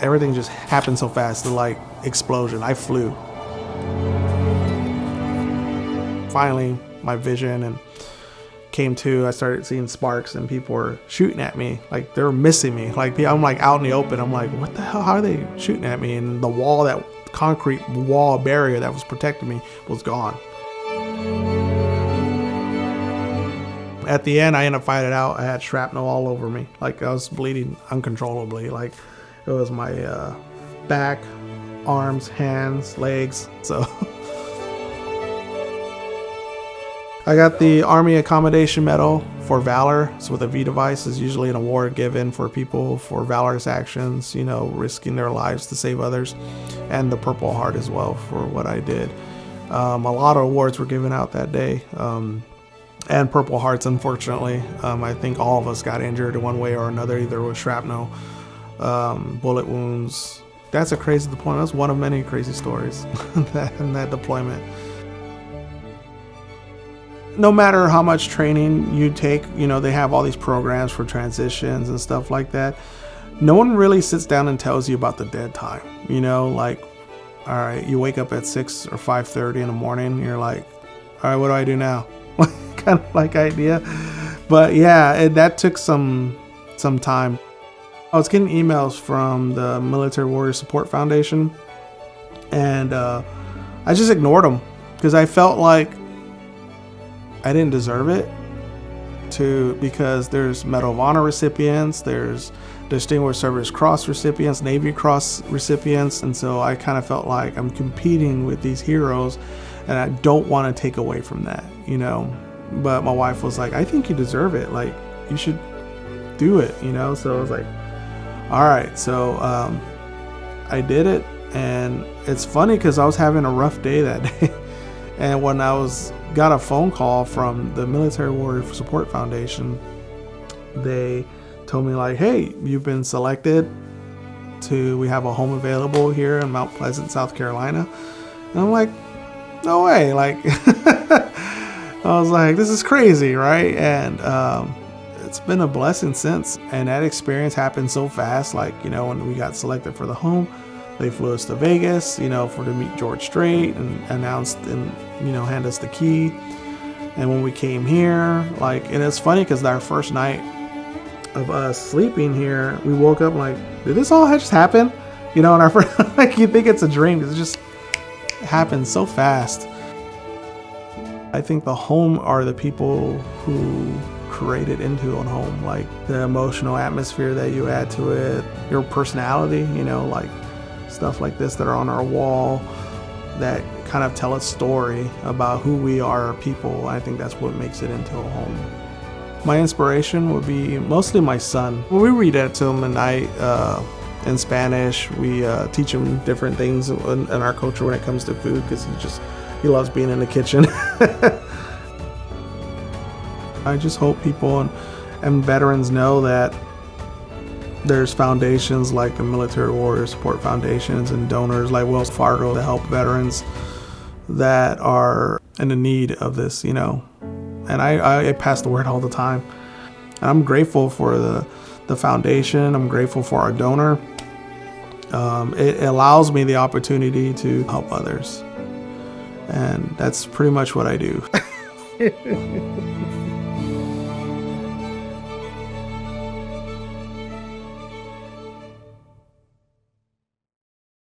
everything just happened so fast. The like explosion. I flew. Finally, my vision and came to. I started seeing sparks and people were shooting at me. Like they were missing me. Like I'm like out in the open. I'm like, what the hell? How are they shooting at me? And the wall, that concrete wall barrier that was protecting me, was gone. At the end, I ended up fighting it out. I had shrapnel all over me. Like I was bleeding uncontrollably. Like it was my back, arms, hands, legs. So I got the Army Accommodation Medal for Valor. So with a V device is usually an award given for people for valorous actions, you know, risking their lives to save others. And the Purple Heart as well for what I did. A lot of awards were given out that day. And Purple Hearts, unfortunately. I think all of us got injured in one way or another, either with shrapnel, bullet wounds. That's a crazy deployment. That's one of many crazy stories in that deployment. No matter how much training you take, you know, they have all these programs for transitions and stuff like that. No one really sits down and tells you about the dead time. You know, like, all right, you wake up at 6 or 5:30 in the morning. And you're like, all right, what do I do now? Kind of like idea. But yeah, that took some time. I was getting emails from the Military Warrior Support Foundation, and I just ignored them because I felt like I didn't deserve it because there's Medal of Honor recipients, there's Distinguished Service Cross recipients, Navy Cross recipients, and so I kind of felt like I'm competing with these heroes, and I don't want to take away from that, you know. But my wife was like, I think you deserve it. Like, you should do it, you know? So I was like, all right. So I did it. And it's funny because I was having a rough day that day. And when I got a phone call from the Military Warrior Support Foundation, they told me like, hey, you've been selected we have a home available here in Mount Pleasant, South Carolina. And I'm like, no way. Like, I was like, this is crazy, right? And it's been a blessing since. And that experience happened so fast. Like, you know, when we got selected for the home, they flew us to Vegas, you know, to meet George Strait and announced and, you know, hand us the key. And when we came here, like, and it's funny because our first night of us sleeping here, we woke up like, did this all just happen? You know, and our first, like, you think it's a dream. It just happened so fast. I think the home are the people who create it into a home, like the emotional atmosphere that you add to it, your personality, you know, like stuff like this that are on our wall that kind of tell a story about who we are, our people. I think that's what makes it into a home. My inspiration would be mostly my son. When we read it to him at night in Spanish, we teach him different things in our culture when it comes to food because he loves being in the kitchen. I just hope people and veterans know that there's foundations like the Military Warrior Support Foundations and donors like Wells Fargo to help veterans that are in the need of this, you know. And I pass the word all the time. And I'm grateful for the foundation. I'm grateful for our donor. It allows me the opportunity to help others. And that's pretty much what I do.